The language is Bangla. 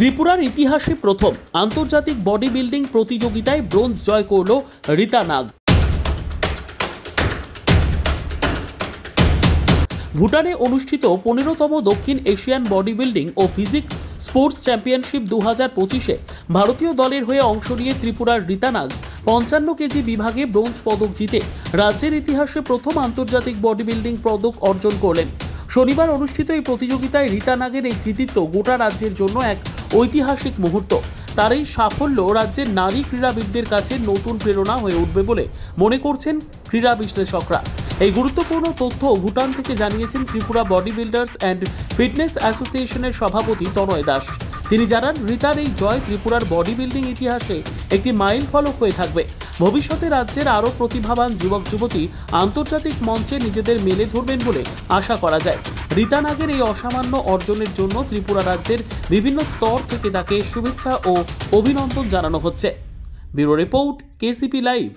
ত্রিপুরার ইতিহাসে প্রথম আন্তর্জাতিক বডি বিল্ডিং প্রতিযোগিতায় ব্রোঞ্জ জয় করল রীতা নাগ। ভুটানে অনুষ্ঠিত 15তম দক্ষিণ এশিয়ান বডি বিল্ডিং ও ফিজিক স্পোর্টস চ্যাম্পিয়নশিপ 2025-এ ভারতীয় দলের হয়ে অংশ নিয়ে ত্রিপুরার রীতা নাগ 55 কেজি বিভাগে ব্রোঞ্জ পদক জিতে রাজ্যের ইতিহাসে প্রথম আন্তর্জাতিক বডি বিল্ডিং পদক অর্জন করলেন। শনিবার অনুষ্ঠিত এই প্রতিযোগিতায় রীতা নাগের এই কৃতিত্ব গোটা রাজ্যের জন্য এক ঐতিহাসিক মুহূর্ত। তার এই সাফল্য রাজ্যের নারী ক্রীড়াবিদদের কাছে নতুন প্রেরণা হয়ে উঠবে বলে মনে করছেন ক্রীড়া বিশ্লেষকরা। এই গুরুত্বপূর্ণ তথ্য ভুটান থেকে জানিয়েছেন Tripura body builders and fitness অ্যাসোসিয়েশনের সভাপতি তনয় দাস। তিনি জানান, রীতার এই জয় ত্রিপুরার বডি বিল্ডিং ইতিহাসে একটি মাইল ফলক হয়ে থাকবে। ভবিষ্যতে রাজ্যের আরও প্রতিভাবান যুবক যুবতী আন্তর্জাতিক মঞ্চে নিজেদের মেলে ধরবেন বলে আশা করা যায়। রীতা নাগের এই অসামান্য অর্জনের জন্য ত্রিপুরা রাজ্যের বিভিন্ন স্তর থেকে তাকে শুভেচ্ছা ও অভিনন্দন জানানো হচ্ছে। Bureau report, KCP live.